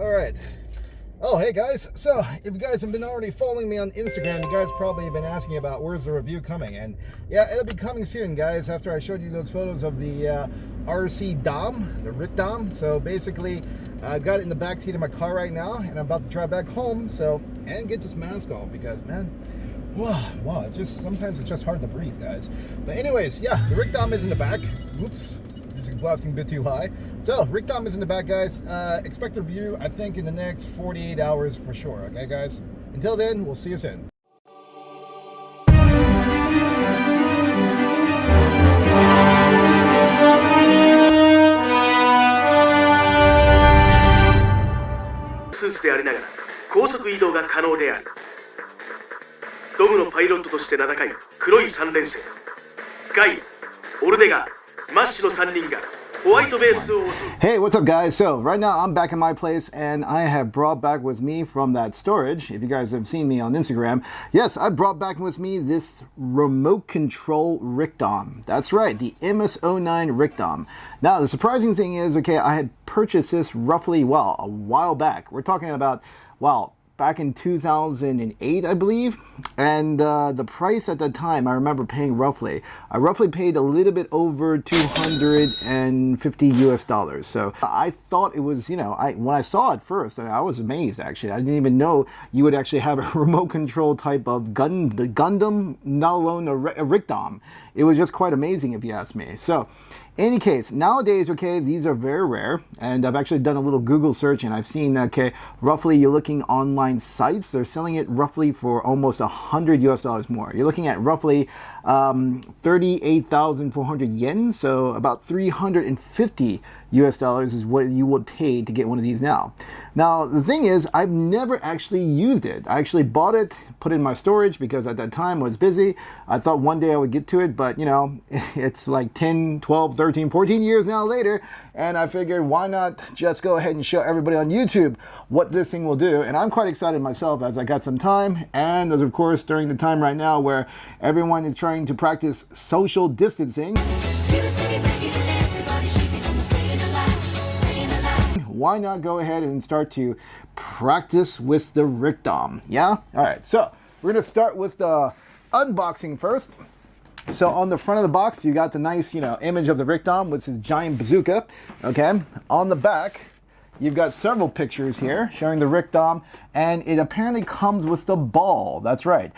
All right. Oh, hey guys. So, if you guys have been already following me on Instagram, you guys probably have been asking about where's the review coming. And yeah, it'll be coming soon, guys, after I showed you those photos of the RC Dom, the Rick Dom. So basically, I got it in the back seat of my car right now, and I'm about to drive back home. So, and get this mask off because, man, wow, sometimes it's just hard to breathe, guys. But anyways, yeah, the Rick Dom is in the back. Oops. Blasting a bit too high. So, Rick Dom is in the back, guys. Expect a review, I think, in the next 48 hours for sure. Okay, guys? Until then, we'll see you soon. Suits でありながら高速移動が可能である。ドムのパイロットとして名高い黒い3連星。ガイ、オルデガー、マッシュの3人が Hey, what's up, guys? So right now I'm back in my place and I have brought back with me from that storage, if you guys have seen me on Instagram, yes, I brought back with me this remote control Rick Dom. That's right, the MS-09 Rick Dom. Now the surprising thing is, okay, I had purchased this roughly, well, a while back. We're talking about, wow, back in 2008, I believe, and the price at the time, I remember paying I roughly paid a little bit over $250 US. So I thought it was, when I saw it first, I was amazed, actually. I didn't even know you would actually have a remote control type of Gundam, not alone a Rick Dom. It was just quite amazing, if you ask me. So, in any case, nowadays, okay, these are very rare, and I've actually done a little Google search, and I've seen, okay, roughly you're looking online sites, they're selling it roughly for almost $100 US more. You're looking at roughly 38,400 yen, so about $350 US is what you would pay to get one of these now. Now, the thing is, I've never actually used it. I actually bought it, put it in my storage because at that time I was busy. I thought one day I would get to it, but it's like 10, 12, 13, 14 years now later, and I figured why not just go ahead and show everybody on YouTube what this thing will do. And I'm quite excited myself as I got some time, and as of course during the time right now where everyone is trying to practice social distancing. Why not go ahead and start to practice with the Rick Dom? Yeah? Alright, so we're going to start with the unboxing first. So on the front of the box, you got the nice, image of the Rick Dom with his giant bazooka. Okay? On the back, you've got several pictures here showing the Rick Dom, and it apparently comes with the ball. That's right.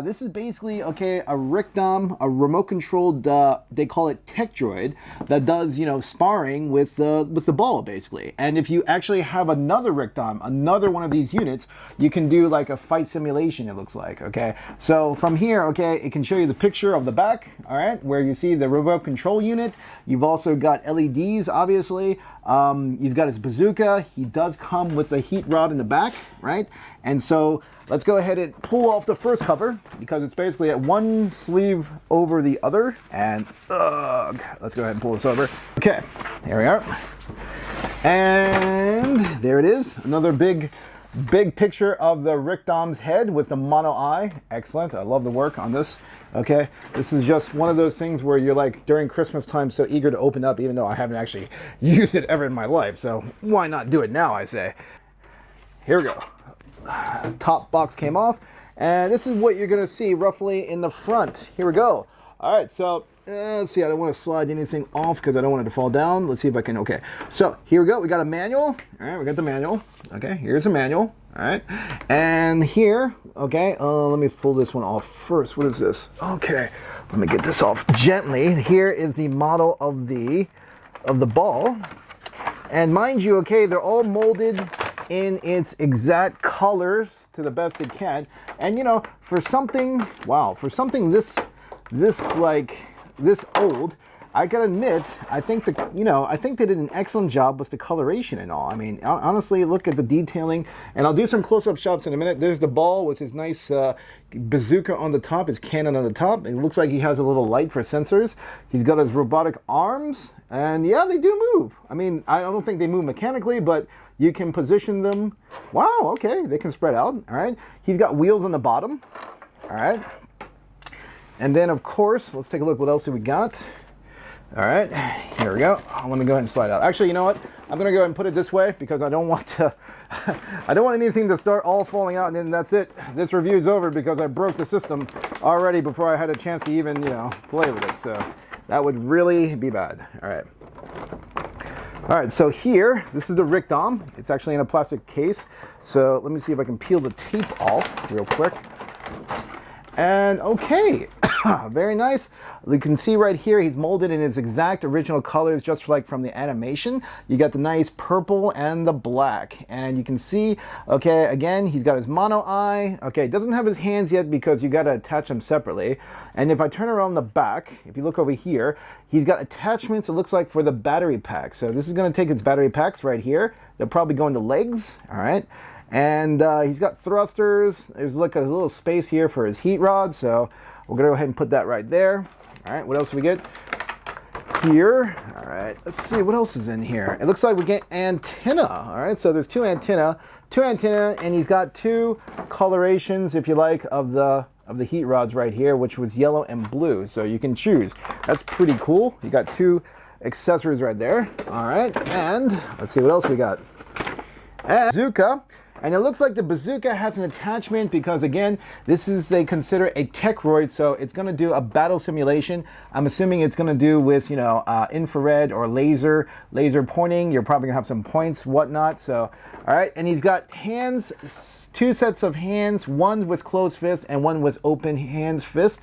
This is basically, okay, a Rick Dom, a remote-controlled, they call it tech droid, that does, sparring with the ball, basically. And if you actually have another Rick Dom, another one of these units, you can do like a fight simulation, it looks like, okay? So from here, okay, it can show you the picture of the back, all right, where you see the remote control unit. You've also got LEDs, obviously. You've got his bazooka. He does come with a heat rod in the back, right? And so let's go ahead and pull off the first cover because it's basically at one sleeve over the other. And let's go ahead and pull this over. Okay, here we are. And there it is. Another big picture of the Rick Dom's head with the mono eye. Excellent. I love the work on this. Okay, this is just one of those things where you're like during Christmas time so eager to open up, even though I haven't actually used it ever in my life. So why not do it now, I say. Here we go. Top box came off, and this is what you're gonna see roughly in the front. Here we go. All right, so let's see. I don't want to slide anything off because I don't want it to fall down. Let's see if I can. Okay, so here we go. We got a manual. All right, we got the manual. Okay, here's a manual. All right, and here, okay, let me pull this one off first. What is this? Okay, let me get this off gently. Here is the model of the ball, and mind you, okay, they're all molded in its exact colors to the best it can. And for something, wow, for something this old, I gotta admit, I think they did an excellent job with the coloration and all. I mean, honestly, look at the detailing, and I'll do some close-up shots in a minute. There's the ball with his nice bazooka on the top, his cannon on the top. It looks like he has a little light for sensors. He's got his robotic arms, and yeah, they do move. I mean, I don't think they move mechanically, but you can position them. Wow, okay, they can spread out, all right? He's got wheels on the bottom, all right? And then, of course, let's take a look. What else do we got? All right, here we go. Let me go ahead and slide out. Actually, you know what? I'm gonna go ahead and put it this way because I don't want to, I don't want anything to start all falling out and then that's it. This review is over because I broke the system already before I had a chance to even, play with it. So that would really be bad. All right. All right, so here, this is the Rick-Dom. It's actually in a plastic case. So let me see if I can peel the tape off real quick. And okay, very nice. You can see right here, he's molded in his exact original colors, just like from the animation. You got the nice purple and the black. And you can see, okay, again, he's got his mono eye. Okay, doesn't have his hands yet because you got to attach them separately. And if I turn around the back, if you look over here, he's got attachments, it looks like, for the battery pack. So this is going to take its battery packs right here. They'll probably go into legs, all right? And he's got thrusters. There's like a little space here for his heat rod, so we're gonna go ahead and put that right there. All right, what else do we get here? All right, let's see what else is in here. It looks like we get antenna. All right, so there's two antenna, and he's got two colorations, if you like, of the heat rods right here, which was yellow and blue. So you can choose. That's pretty cool. You got two accessories right there. All right, and let's see what else we got. And bazooka. And it looks like the bazooka has an attachment because, again, this is, they consider a Techroid, so it's going to do a battle simulation. I'm assuming it's going to do with, infrared or laser pointing. You're probably going to have some points, whatnot. So, all right. And he's got hands, two sets of hands, one with closed fist and one with open hands fist.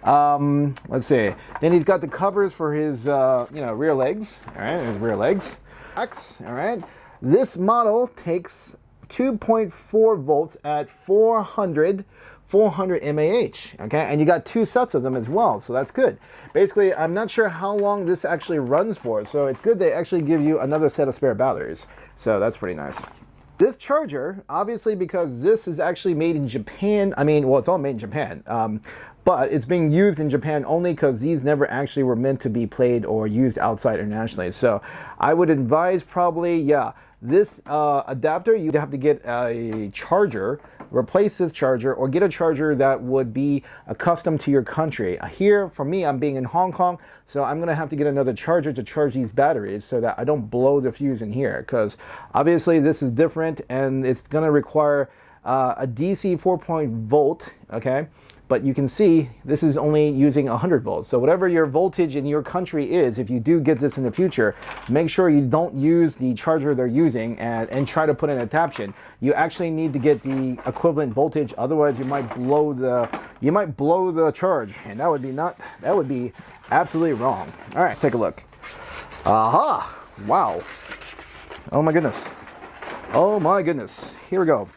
Let's see. Then he's got the covers for his, rear legs. All right, his rear legs. All right. This model takes 2.4 volts at 400 mAh, okay? And you got two sets of them as well, so that's good. Basically, I'm not sure how long this actually runs for, so it's good they actually give you another set of spare batteries. So that's pretty nice. This charger, obviously, because this is actually made in Japan, it's all made in Japan, but it's being used in Japan only because these never actually were meant to be played or used outside internationally. So I would advise probably, this adapter, you'd have to get a charger, replace this charger, or get a charger that would be custom to your country. Here, for me, I'm being in Hong Kong, so I'm going to have to get another charger to charge these batteries so that I don't blow the fuse in here, because obviously this is different and it's going to require a DC 4.0 volt, okay? But you can see this is only using 100 volts. So whatever your voltage in your country is, if you do get this in the future, make sure you don't use the charger they're using and try to put an adaptation. You actually need to get the equivalent voltage, otherwise you might blow the charge, and that would be absolutely wrong. All right, let's take a look. Aha! Wow. Oh my goodness. Oh my goodness. Here we go.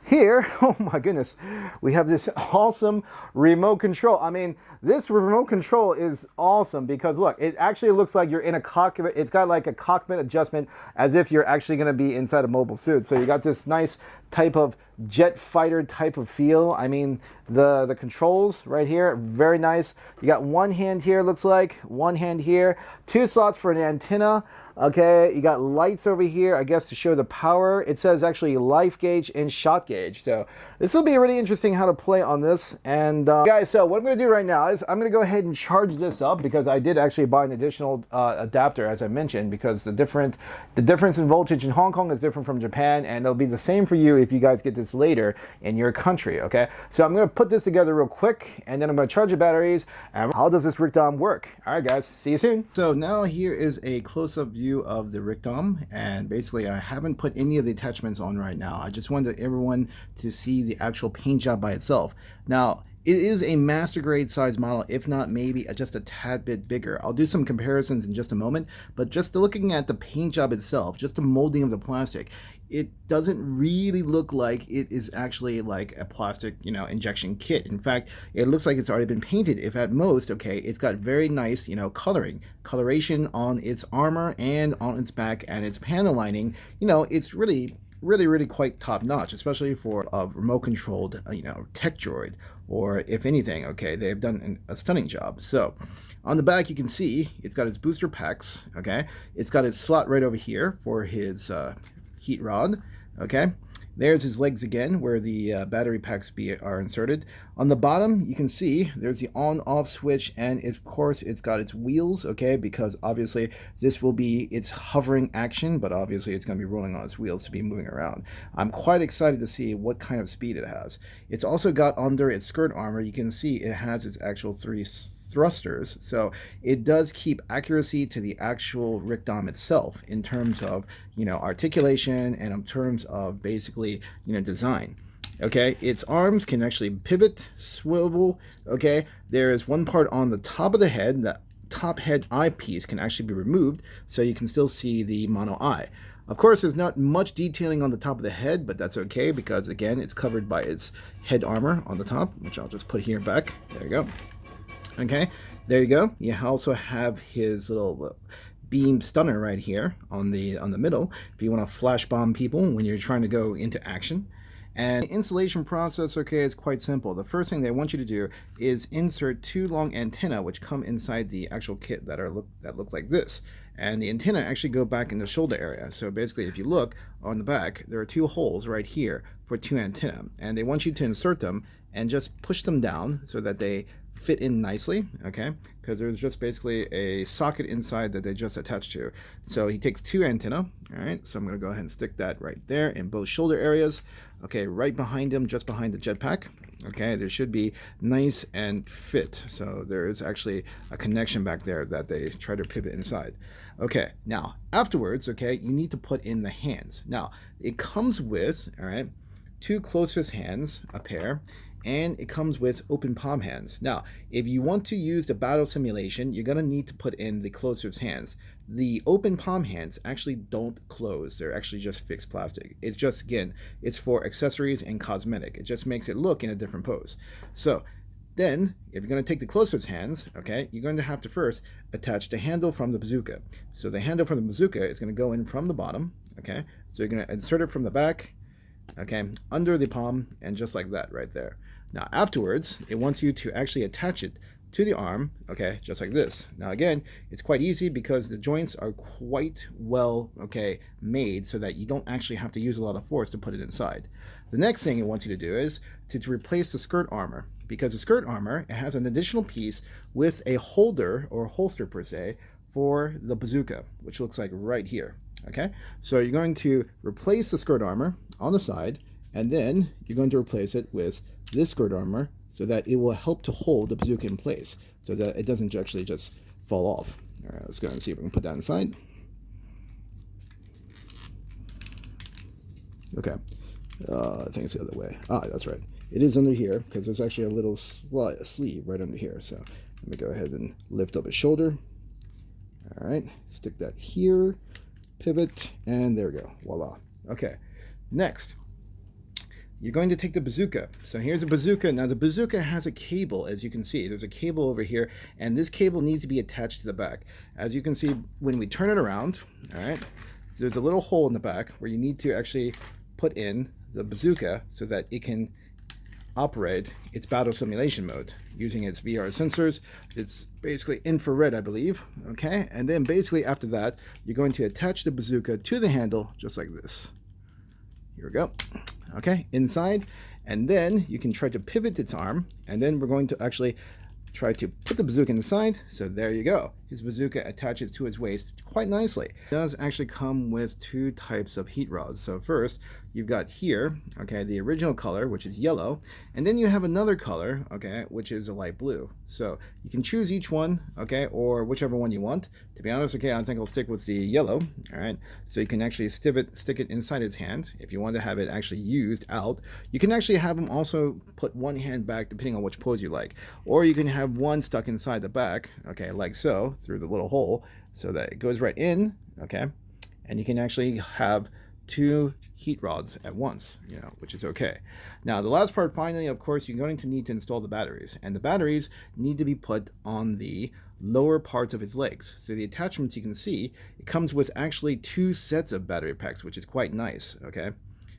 Here, oh my goodness, we have this awesome remote control. This remote control is awesome because look, it actually looks like you're in a cockpit. It's got like a cockpit adjustment as if you're actually going to be inside a mobile suit. So you got this nice type of jet fighter type of feel. The controls right here, very nice. You got one hand here, looks like, one hand here, two slots for an antenna. Okay, you got lights over here, I guess, to show the power. It says actually life gauge and shot gauge. So this will be really interesting how to play on this. And guys, so what I'm going to do right now is I'm going to go ahead and charge this up because I did actually buy an additional adapter, as I mentioned, because the difference in voltage in Hong Kong is different from Japan, and it'll be the same for you if you guys get this later in your country, okay? So I'm going to put this together real quick, and then I'm going to charge the batteries. And how does this Rick-Dom work? All right, guys, see you soon. So now here is a close-up view of the Rick-Dom, and basically I haven't put any of the attachments on right now. I just wanted everyone to see the actual paint job by itself. Now, it is a master grade size model, if not maybe just a tad bit bigger. I'll do some comparisons in just a moment, but just looking at the paint job itself, just the molding of the plastic, it doesn't really look like it is actually like a plastic, injection kit. In fact, it looks like it's already been painted. If at most, okay, it's got very nice, coloration on its armor and on its back and its panel lining. It's really quite top notch, especially for a remote controlled, tech droid, or if anything, okay, they've done a stunning job. So on the back, you can see it's got its booster packs, okay? It's got its slot right over here for his heat rod, okay? There's his legs again, where the battery packs are inserted. On the bottom, you can see there's the on-off switch, and of course it's got its wheels, okay, because obviously this will be its hovering action, but obviously it's going to be rolling on its wheels to be moving around. I'm quite excited to see what kind of speed it has. It's also got under its skirt armor, you can see it has its actual 3 thrusters, so it does keep accuracy to the actual Rickdom itself in terms of, articulation and in terms of basically, design. Okay, its arms can actually pivot, swivel. Okay, there is one part on the top of the head, the top head eyepiece can actually be removed, so you can still see the mono eye. Of course, there's not much detailing on the top of the head, but that's okay because, again, it's covered by its head armor on the top, which I'll just put here back. There you go. Okay, there you go. You also have his little beam stunner right here on the middle if you want to flash bomb people when you're trying to go into action. And the installation process, okay, is quite simple. The first thing they want you to do is insert 2 long antennae which come inside the actual kit that look like this. And the antenna actually go back in the shoulder area. So basically, if you look on the back, there are 2 holes right here for 2 antennae. And they want you to insert them and just push them down so that they fit in nicely, okay? Because there's just basically a socket inside that they just attach to. So he takes 2 antennae, all right? So I'm gonna go ahead and stick that right there in both shoulder areas. Okay, right behind him, just behind the jetpack. Okay, there should be nice and fit. So there is actually a connection back there that they try to pivot inside. Okay, now afterwards, okay, you need to put in the hands. Now, it comes with, all right, 2 closed fist hands, a pair, and it comes with open palm hands. Now, if you want to use the battle simulation, you're gonna need to put in the closed fist hands. The open palm hands actually don't close. They're actually just fixed plastic. It's just, again, it's for accessories and cosmetic. It just makes it look in a different pose. So then, if you're gonna take the closed fist hands, okay, you're going to have to first attach the handle from the bazooka. So the handle from the bazooka is gonna go in from the bottom, okay? So you're gonna insert it from the back, okay, under the palm, and just like that right there. Now afterwards, it wants you to actually attach it to the arm, okay, just like this. Now again, it's quite easy because the joints are quite well, okay, made so that you don't actually have to use a lot of force to put it inside. The next thing it wants you to do is to replace the skirt armor, because the skirt armor, it has an additional piece with a holder or holster per se for the bazooka, which looks like right here. Okay, so you're going to replace the skirt armor on the side, and then you're going to replace it with this skirt armor so that it will help to hold the bazooka in place so that it doesn't actually just fall off. All right, let's go and see if we can put that inside. Okay, I think it's the other way. Ah, that's right. It is under here because there's actually a little sleeve right under here. So let me go ahead and lift up his shoulder. All right, stick that here. Pivot, and there we go. Voila. Okay, next, you're going to take the bazooka. So here's a bazooka. Now the bazooka has a cable, as you can see. There's a cable over here, and this cable needs to be attached to the back. As you can see, when we turn it around, all right, there's a little hole in the back where you need to actually put in the bazooka so that it can operate its battle simulation mode using its VR sensors. It's basically infrared, I believe. Okay, and then basically after that, you're going to attach the bazooka to the handle just like this. Here we go. Okay, inside, and then you can try to pivot its arm, and then we're going to actually try to put the bazooka inside. So there you go. His bazooka attaches to his waist quite nicely. It does actually come with 2 types of heat rods. So first, you've got here, okay, the original color, which is yellow, and then you have another color, okay, which is a light blue. So you can choose each one, okay, or whichever one you want. To be honest, okay, I think I'll stick with the yellow, all right? So you can actually stick it inside its hand if you want to have it actually used out. You can actually have them also put one hand back depending on which pose you like, or you can have one stuck inside the back, okay, like so, through the little hole, so that it goes right in, okay, and you can actually have 2 heat rods at once, which is okay. Now the last part, finally, of course, you're going to need to install the batteries, and the batteries need to be put on the lower parts of its legs. So the attachments, you can see it comes with actually 2 sets of battery packs, which is quite nice. Okay,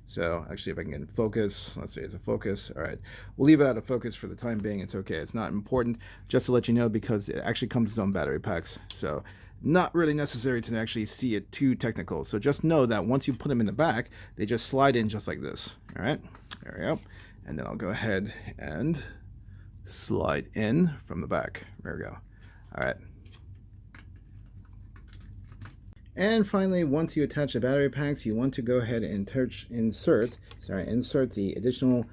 so actually, if I can get focus, let's say it's a focus. All right, we'll leave it out of focus for the time being. It's okay, it's not important, just to let you know, because it actually comes with its own battery packs, so not really necessary to actually see it too technical. So just know that once you put them in the back, they just slide in just like this. All right, there we go. And then I'll go ahead and slide in from the back. There we go. All right. And finally, once you attach the battery packs, you want to go ahead and insert the additional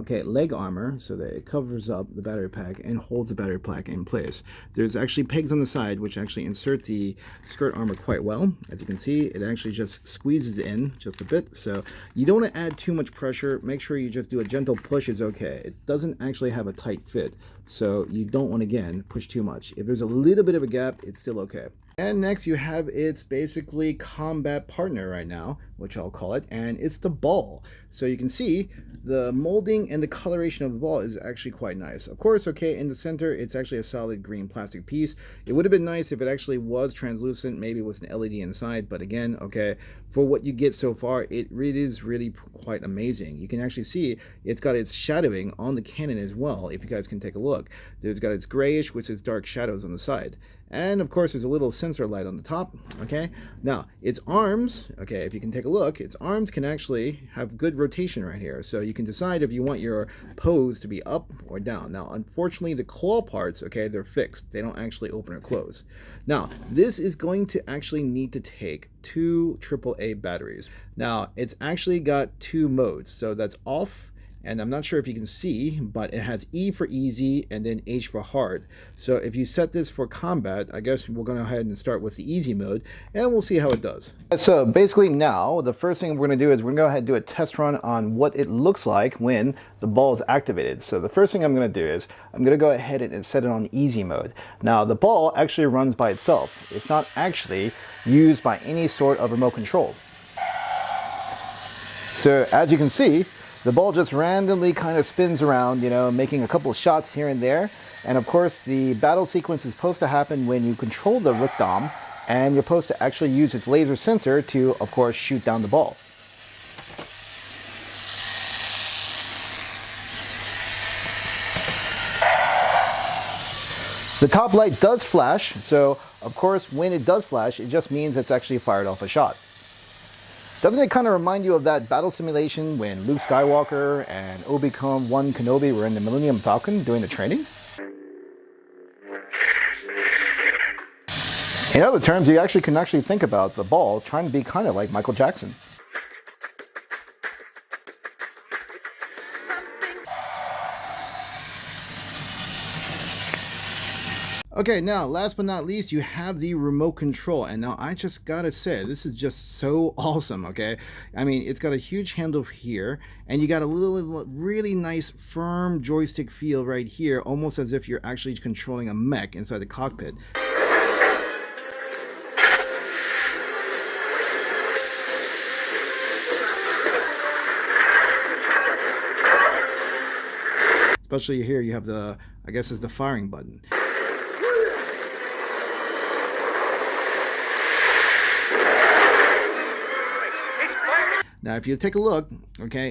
leg armor so that it covers up the battery pack and holds the battery pack in place. There's actually pegs on the side which actually insert the skirt armor quite well. As you can see, it actually just squeezes in just a bit, so you don't want to add too much pressure. Make sure you just do a gentle push is okay. It doesn't actually have a tight fit, so you don't want to, again, push too much. If there's a little bit of a gap, it's still okay. And next you have its basically combat partner right now, which I'll call it, and it's the ball. So you can see the molding and the coloration of the ball is actually quite nice. Of course, in the center, it's actually a solid green plastic piece. It would have been nice if it actually was translucent, maybe with an LED inside, but again, for what you get so far, it really is really quite amazing. You can actually see it's got its shadowing on the cannon as well, if you guys can take a look. There's got its grayish with its dark shadows on the side. And of course, there's a little sensor light on the top, Now, its arms, if you can take a look, its arms can actually have good rotation right here. So you can decide if you want your pose to be up or down. Now, unfortunately, the claw parts, they're fixed. They don't actually open or close. Now, this is going to actually need to take 2 AAA batteries. Now, it's actually got 2 modes. So that's off. And I'm not sure if you can see, but it has E for easy and then H for hard. So if you set this for combat, I guess we're going to go ahead and start with the easy mode, and we'll see how it does. So basically now, the first thing we're going to do is we're going to go ahead and do a test run on what it looks like when the ball is activated. So the first thing I'm going to do is I'm going to go ahead and set it on easy mode. Now the ball actually runs by itself. It's not actually used by any sort of remote control. So as you can see, the ball just randomly kind of spins around, making a couple of shots here and there. And of course, the battle sequence is supposed to happen when you control the Rickdom, and you're supposed to actually use its laser sensor to, of course, shoot down the ball. The top light does flash, so of course, when it does flash, it just means it's actually fired off a shot. Doesn't it kind of remind you of that battle simulation when Luke Skywalker and Obi-Wan Kenobi were in the Millennium Falcon doing the training? In other terms, you actually can think about the ball trying to be kind of like Michael Jackson. Okay, now last but not least, you have the remote control. And now I just gotta say, this is just so awesome, I mean, it's got a huge handle here, and you got a little really nice firm joystick feel right here, almost as if you're actually controlling a mech inside the cockpit. Especially here, you have the, I guess it's the firing button. Now, if you take a look,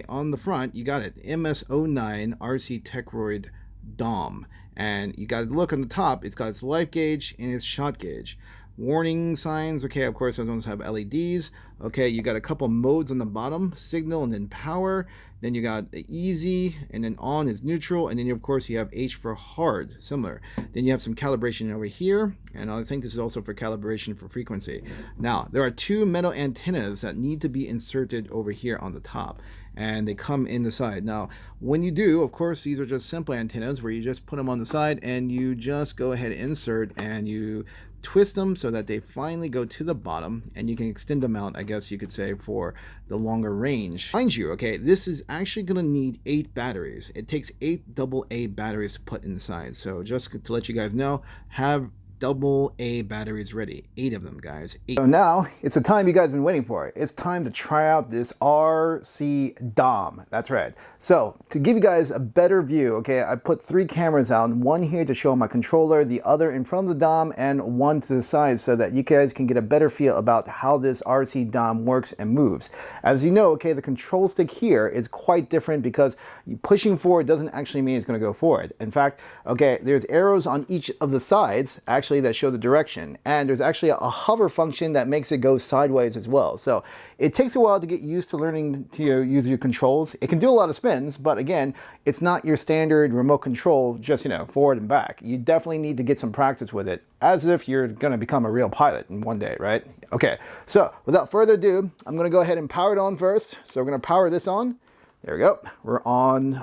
on the front, you got it, MS-09 RC Techroid DOM. And you got to look on the top, it's got its life gauge and its shot gauge. Warning signs, of course, those ones have LEDs. You got a couple modes on the bottom, signal and then power. Then you got the easy, and then on is neutral, and then of course you have H for hard, similar. Then you have some calibration over here, and I think this is also for calibration for frequency. Now, there are 2 metal antennas that need to be inserted over here on the top, and they come in the side. Now, when you do, of course, these are just simple antennas where you just put them on the side and you just go ahead and insert and you twist them so that they finally go to the bottom, and you can extend them out, I guess you could say, for the longer range. Mind you, this is actually going to need 8 batteries. It takes 8 AA batteries to put inside. So just to let you guys know, have AA batteries ready. 8 of them, guys. 8. So now it's the time you guys have been waiting for. It's time to try out this RC DOM. That's right. So to give you guys a better view, I put 3 cameras out, one here to show my controller, the other in front of the DOM, and one to the side so that you guys can get a better feel about how this RC DOM works and moves. As you know, the control stick here is quite different because pushing forward doesn't actually mean it's going to go forward. In fact, there's arrows on each of the sides actually actually that show the direction. And there's actually a hover function that makes it go sideways as well. So it takes a while to get used to learning to use your controls. It can do a lot of spins, but again, it's not your standard remote control, just, forward and back. You definitely need to get some practice with it, as if you're going to become a real pilot in one day, right? Okay, so without further ado, I'm going to go ahead and power it on first. So we're going to power this on. There we go. We're on.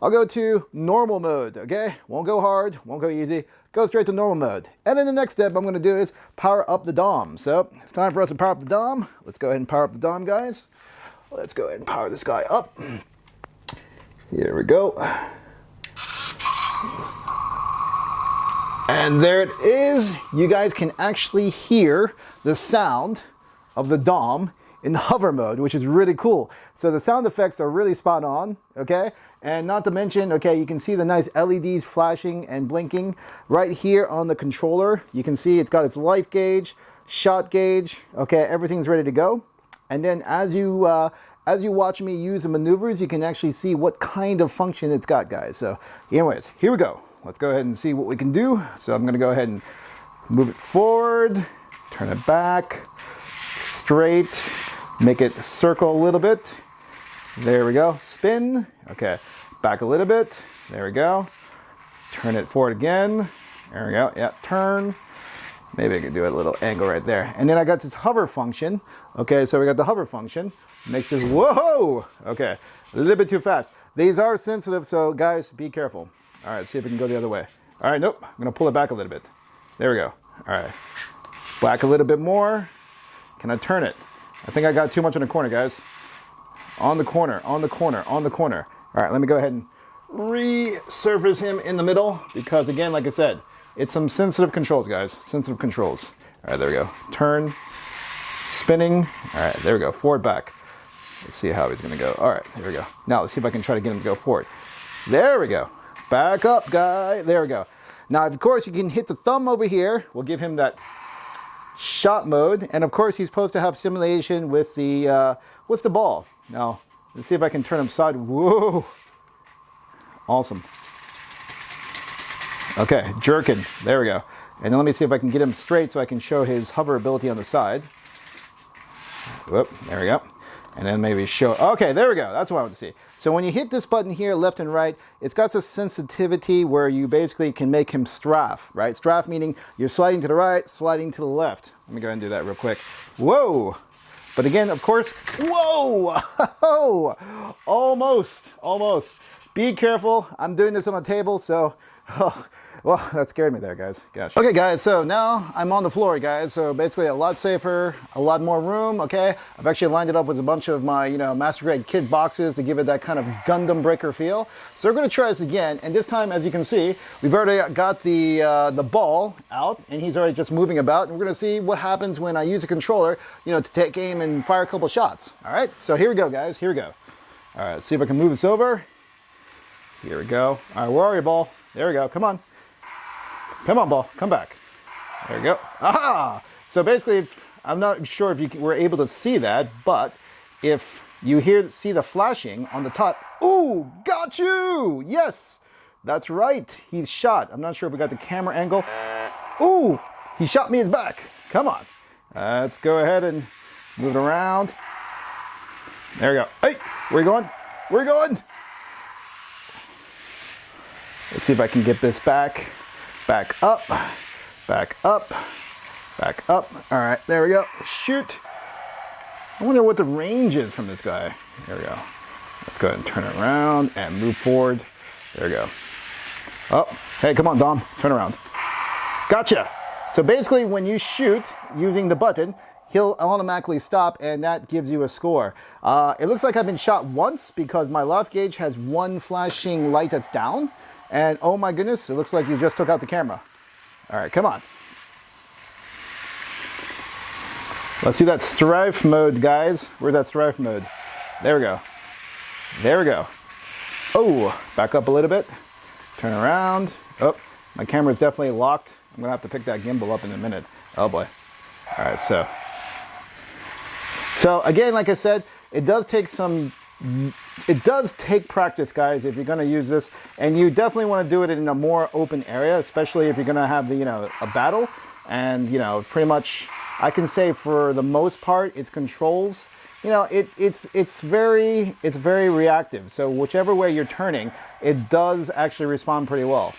I'll go to normal mode, okay? Won't go hard, won't go easy. Go straight to normal mode. And then the next step I'm going to do is power up the DOM. So it's time for us to power up the DOM. Let's go ahead and power up the DOM, guys. Let's go ahead and power this guy up. Here we go. And there it is. You guys can actually hear the sound of the DOM in hover mode, which is really cool. So the sound effects are really spot on, okay? And not to mention, okay, you can see the nice LEDs flashing and blinking right here on the controller. You can see it's got its life gauge, shot gauge, okay, everything's ready to go. And then as you watch me use the maneuvers, you can actually see what kind of function it's got, guys. So anyways, here we go. Let's go ahead and see what we can do. So I'm gonna go ahead and move it forward, turn it back, straight, make it circle a little bit. There we go. Spin. Okay. Back a little bit. There we go. Turn it forward again. There we go. Yeah. Turn. Maybe I can do a little angle right there. And then I got this hover function. Okay. So we got the hover function. Makes this, whoa. Okay. A little bit too fast. These are sensitive. So guys, be careful. All right. See if we can go the other way. All right. Nope. I'm going to pull it back a little bit. There we go. All right. Back a little bit more. Can I turn it? I think I got too much in the corner, guys. On the corner, on the corner, on the corner. All right, let me go ahead and resurface him in the middle because, again, like I said, it's some sensitive controls, guys. Sensitive controls. All right, there we go. Turn, spinning. All right, there we go. Forward, back. Let's see how he's going to go. All right, there we go. Now, let's see if I can try to get him to go forward. There we go. Back up, guy. There we go. Now, of course, you can hit the thumb over here. We'll give him that shot mode. And, of course, he's supposed to have simulation with the ball. Now, let's see if I can turn him side. Whoa. Awesome. Okay, jerking. There we go. And then let me see if I can get him straight so I can show his hover ability on the side. Whoop, there we go. And then maybe show, okay, there we go. That's what I want to see. So when you hit this button here, left and right, it's got this sensitivity where you basically can make him strafe, right? Strafe meaning you're sliding to the right, sliding to the left. Let me go ahead and do that real quick. Whoa. But again, of course, whoa, almost. Be careful. I'm doing this on a table, so, well, that scared me there, guys. Gosh. Okay, guys, so now I'm on the floor, guys. So basically a lot safer, a lot more room, okay? I've actually lined it up with a bunch of my, Master Grade kit boxes to give it that kind of Gundam Breaker feel. So we're gonna try this again, and this time, as you can see, we've already got the ball out, and he's already just moving about, and we're gonna see what happens when I use a controller, to take aim and fire a couple shots, all right? So here we go, guys, here we go. All right, let's see if I can move this over. Here we go. All right, where are you, ball? There we go, come on. Come on, ball, come back. There we go. Aha! So basically, I'm not sure if you were able to see that, but if you see the flashing on the top, ooh, got you! Yes, that's right, he's shot. I'm not sure if we got the camera angle. Ooh, he shot me in his back. Come on. Let's go ahead and move it around. There we go. Hey, where you going? Where you going? Let's see if I can get this back. Back up, back up, back up. All right, there we go. Shoot. I wonder what the range is from this guy. There we go. Let's go ahead and turn it around and move forward. There we go. Oh, hey, come on, Dom. Turn around. Gotcha. So basically, when you shoot using the button, he'll automatically stop, and that gives you a score. It looks like I've been shot once because my life gauge has one flashing light that's down. And oh my goodness, it looks like you just took out the camera. All right, come on. Let's do that strife mode, guys. Where's that strife mode? There we go. There we go. Oh, back up a little bit. Turn around. Oh, my camera's definitely locked. I'm gonna have to pick that gimbal up in a minute. Oh boy. All right, so again, like I said, it does take some it does take practice, guys, if you're going to use this, and you definitely want to do it in a more open area, especially if you're going to have the, a battle. And pretty much I can say for the most part its controls, it's very reactive. So whichever way you're turning, it does actually respond pretty well.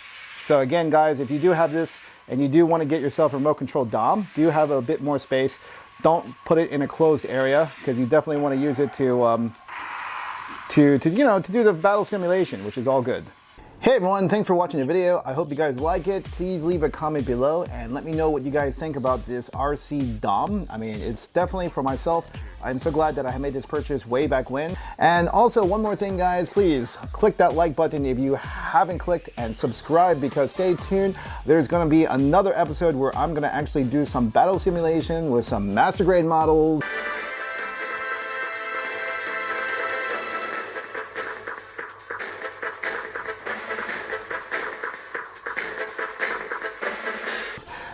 So again, guys, if you do have this and you do want to get yourself a remote control Dom, do have a bit more space. Don't put it in a closed area, because you definitely want to use it to do the battle simulation, which is all good. Hey everyone, thanks for watching the video. I hope you guys like it. Please leave a comment below and let me know what you guys think about this RC Dom. I mean, it's definitely, for myself, I'm so glad that I made this purchase way back when. And also, one more thing, guys, please click that like button if you haven't clicked, and subscribe, because stay tuned. There's gonna be another episode where I'm gonna actually do some battle simulation with some master grade models.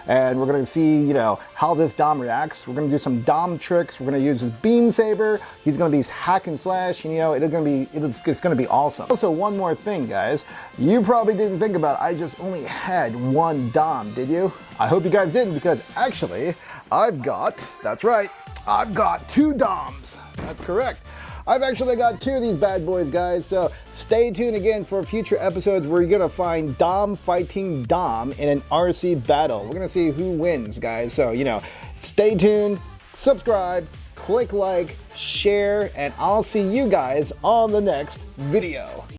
And we're gonna see, how this Dom reacts. We're gonna do some Dom tricks. We're gonna use his beam saber. He's gonna be hack and slash, and it's gonna be awesome. Also, one more thing, guys. You probably didn't think about it. I just only had one Dom, did you? I hope you guys didn't, because actually, that's right, I've got 2 Doms. That's correct. I've actually got 2 of these bad boys, guys, so stay tuned again for future episodes where you're gonna find Dom fighting Dom in an RC battle. We're gonna see who wins, guys, so, stay tuned, subscribe, click like, share, and I'll see you guys on the next video.